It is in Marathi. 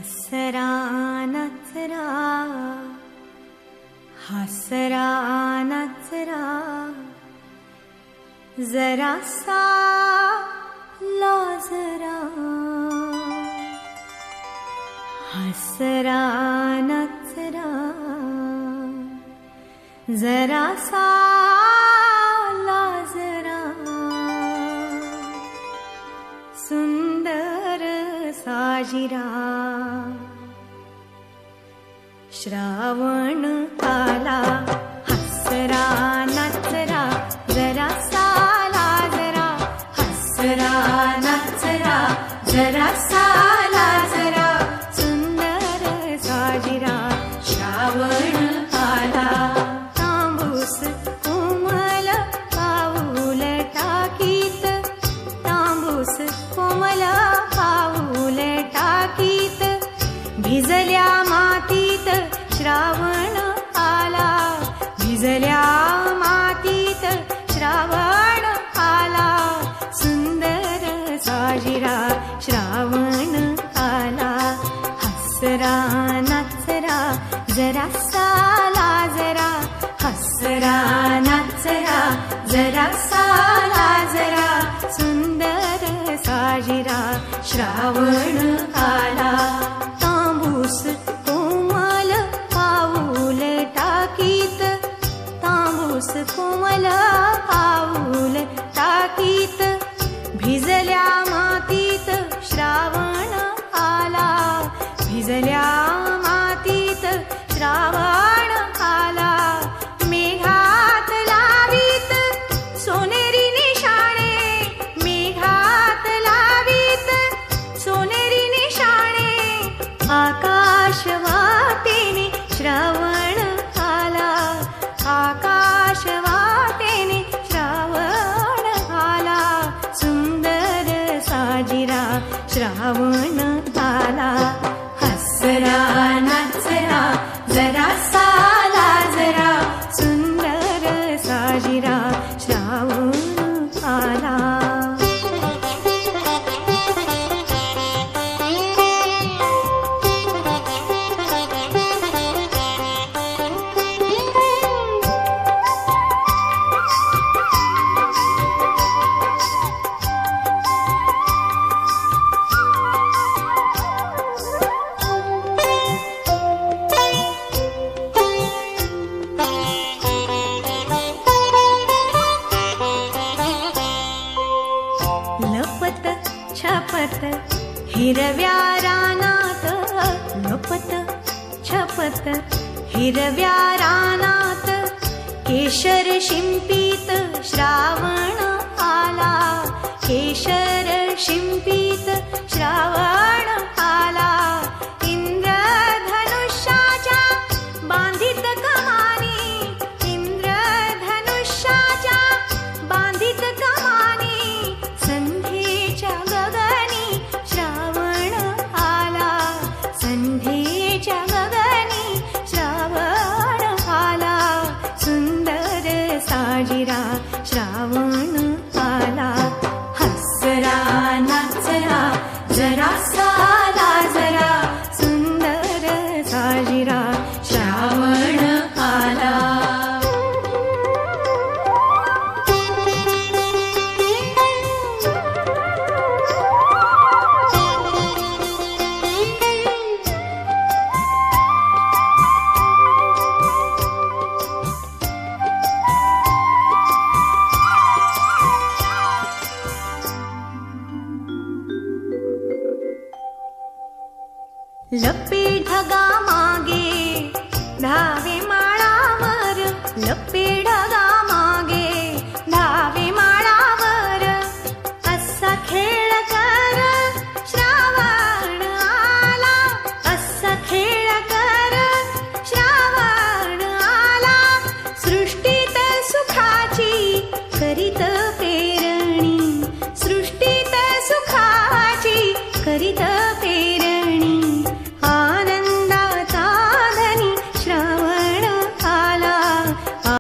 हसरा नचरा हसरा नचरा जरासा लाजरा हसरा नचरा जरासा लाजरा सुंदर साजिरा श्रावण आला हसरा नचरा जरासा लाजरा हसरा नचरा जरासा लाजरा सुंदर साजिरा श्रावण आला तांबूस कोमल पाऊल टाकीत तांबूस कोमल पाऊल टाकीत भिजल्या मातीत श्रावण आला भिजल्या मातीत श्रावण आला सुंदर साजिरा श्रावण आला हसरा नचरा जरासा लाजरा हसरा नचरा जरासा लाजरा सुंदर साजिरा श्रावण आला तांबूस कोमल पाऊल टाकीत तांबूस कोमल पाऊल टाकीत भिजल्या मातीत श्रावण आला भिजल्या मातीत श्रावण आला मेघात लावीत सोनेरी निशाणे मेघात लावीत सोनेरी निशाणे आकाश वाटेने श्रावण आला आकाश वाटेने श्रावण आला सुंदर साजिरा श्रावण आला हसरा नचरा जरासा लाजरा सुंदर साजिरा श्रावण आला लपत छपत हिरव्या रानात लपत छपत हिरव्या रानात केशर शिंपीत श्रावण आला केशर शिंपीत श्रावण आला इंद्रधनुष्याच्या बांधित कमानी इंद्रधनुष्याच्या बांधित कमानी संध्येच्या गगनी श्रावण आला संध्येच्या गगनी श्रावण आला सुंदर साजिरा श्रावण आला हसरा नचरा जरासा लाजरा सुंदर साजिरा श्रावण आला लपे ढगा मागे धावे माळावर लपे ढगा